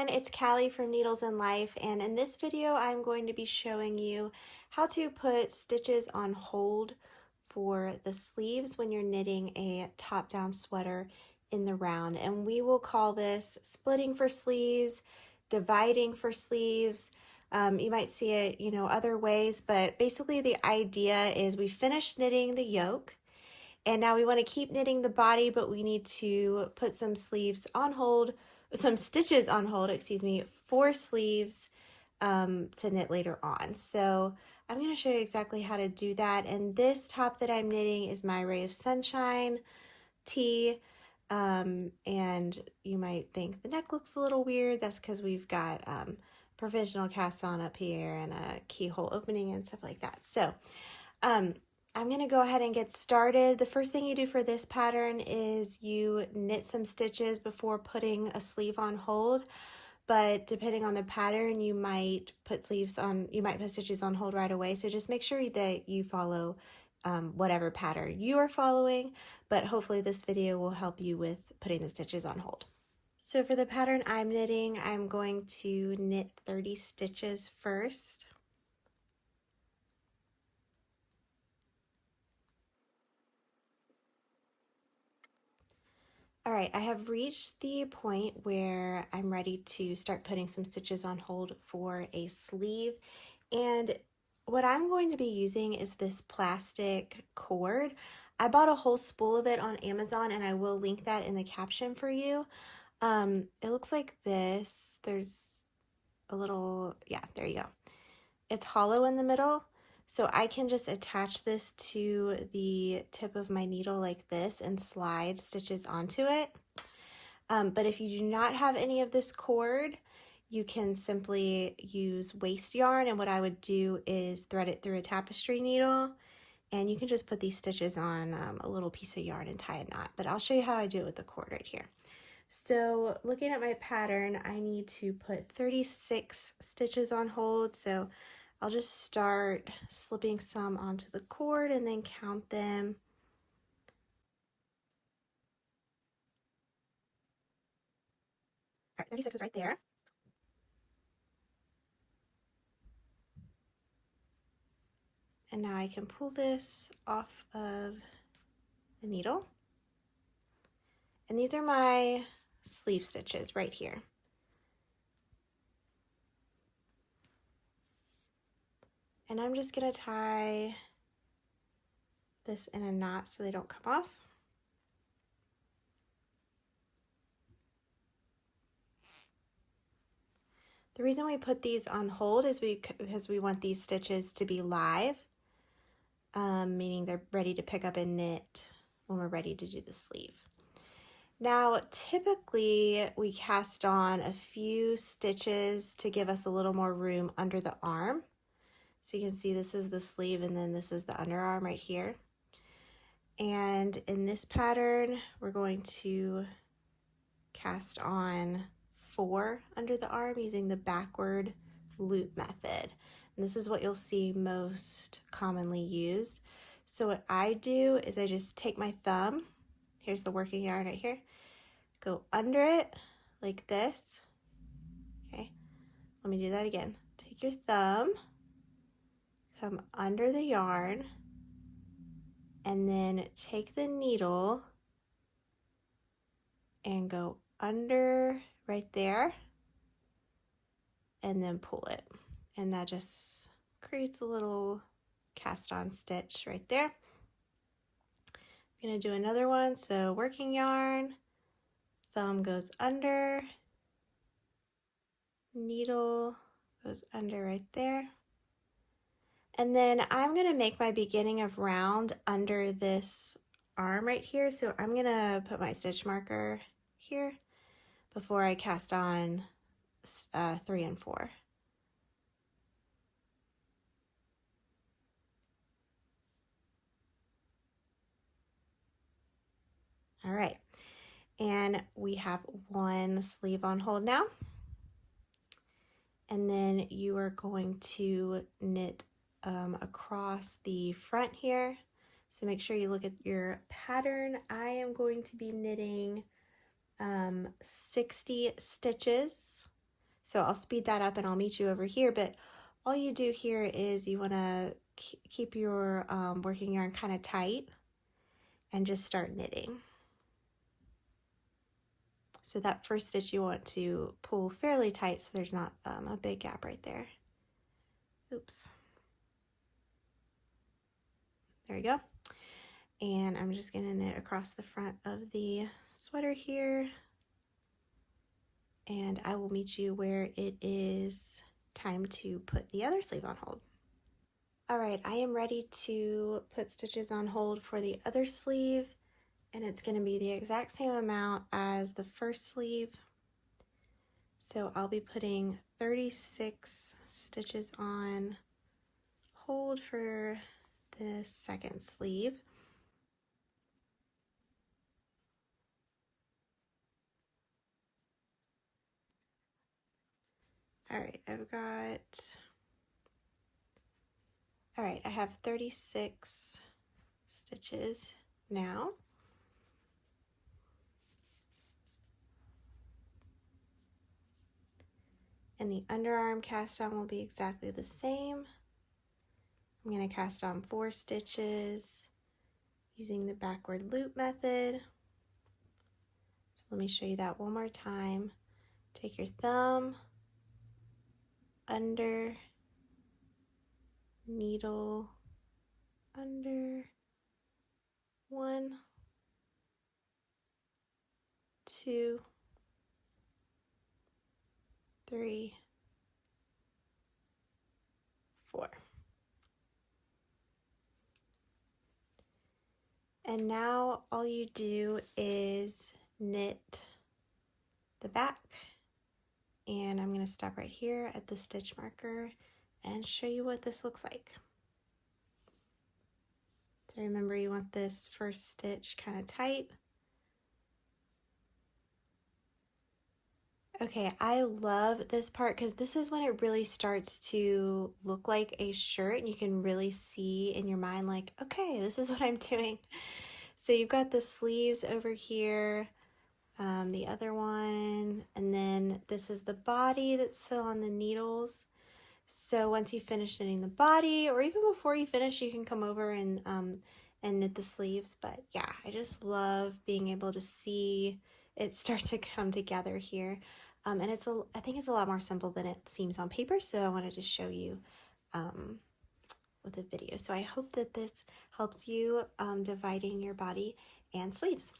everyone, it's Callie from Needles and Life, and in this video I'm going to be showing you how to put stitches on hold for the sleeves when you're knitting a top-down sweater in the round. And we will call this splitting for sleeves, dividing for sleeves. You might see it, other ways, but basically the idea is we finished knitting the yoke, and now we want to keep knitting the body, but we need to put some sleeves on hold, some stitches on hold, excuse me, for sleeves to knit later on. So I'm going to show you exactly how to do that. And this top that I'm knitting is my Ray of Sunshine tee. And you might think the neck looks a little weird. That's because we've got provisional cast on up here and a keyhole opening and stuff like that. So I'm going to go ahead and get started. The first thing you do for this pattern is you knit some stitches before putting a sleeve on hold, but depending on the pattern, you might put stitches on hold right away. So just make sure that you follow whatever pattern you are following, but hopefully this video will help you with putting the stitches on hold. So for the pattern I'm knitting, I'm going to knit 30 stitches first. All right, I have reached the point where I'm ready to start putting some stitches on hold for a sleeve. And what I'm going to be using is this plastic cord. I bought a whole spool of it on Amazon, and I will link that in the caption for you. It looks like this. There's a little, yeah, there you go. It's hollow in the middle. So I can just attach this to the tip of my needle like this and slide stitches onto it. But if you do not have any of this cord, you can simply use waste yarn, and what I would do is thread it through a tapestry needle, and you can just put these stitches on a little piece of yarn and tie a knot. But I'll show you how I do it with the cord right here. So looking at my pattern, I need to put 36 stitches on hold. So I'll just start slipping some onto the cord and then count them. All right, 36 is right there. And now I can pull this off of the needle. And these are my sleeve stitches right here. And I'm just gonna tie this in a knot so they don't come off. The reason we put these on hold is because we want these stitches to be live, meaning they're ready to pick up and knit when we're ready to do the sleeve. Now, typically we cast on a few stitches to give us a little more room under the arm. So you can see this is the sleeve and then this is the underarm right here. And in this pattern, we're going to cast on 4 under the arm using the backward loop method. And this is what you'll see most commonly used. So what I do is I just take my thumb, here's the working yarn right here, go under it like this. Okay, let me do that again. Take your thumb, come under the yarn, and then take the needle and go under right there and then pull it. And that just creates a little cast on stitch right there. I'm gonna do another one. So working yarn, thumb goes under, needle goes under right there. And then I'm gonna make my beginning of round under this arm right here. So I'm gonna put my stitch marker here before I cast on 3 and 4. All right, and we have one sleeve on hold now. And then you are going to knit across the front here. So make sure you look at your pattern. I am going to be knitting 60 stitches So I'll speed that up and I'll meet you over here. But all you do here is you want to keep your working yarn kind of tight and just start knitting. So that first stitch you want to pull fairly tight so there's not a big gap right there. Oops. There we go. And I'm just going to knit across the front of the sweater here. And I will meet you where it is time to put the other sleeve on hold. All right, I am ready to put stitches on hold for the other sleeve, and it's going to be the exact same amount as the first sleeve. So I'll be putting 36 stitches on hold for the second sleeve. All right, I have 36 stitches now. And the underarm cast on will be exactly the same. I'm going to cast on 4 stitches using the backward loop method. So let me show you that one more time. Take your thumb, under, needle, under, 1, 2, 3, 4. And now all you do is knit the back, and I'm going to stop right here at the stitch marker and show you what this looks like. So remember, you want this first stitch kind of tight. Okay, I love this part because this is when it really starts to look like a shirt and you can really see in your mind like, okay, this is what I'm doing. So you've got the sleeves over here, the other one, and then this is the body that's still on the needles. So once you finish knitting the body, or even before you finish, you can come over and knit the sleeves. But yeah, I just love being able to see it start to come together here. And I think it's a lot more simple than it seems on paper. So I wanted to show you with a video. So I hope that this helps you dividing your body and sleeves.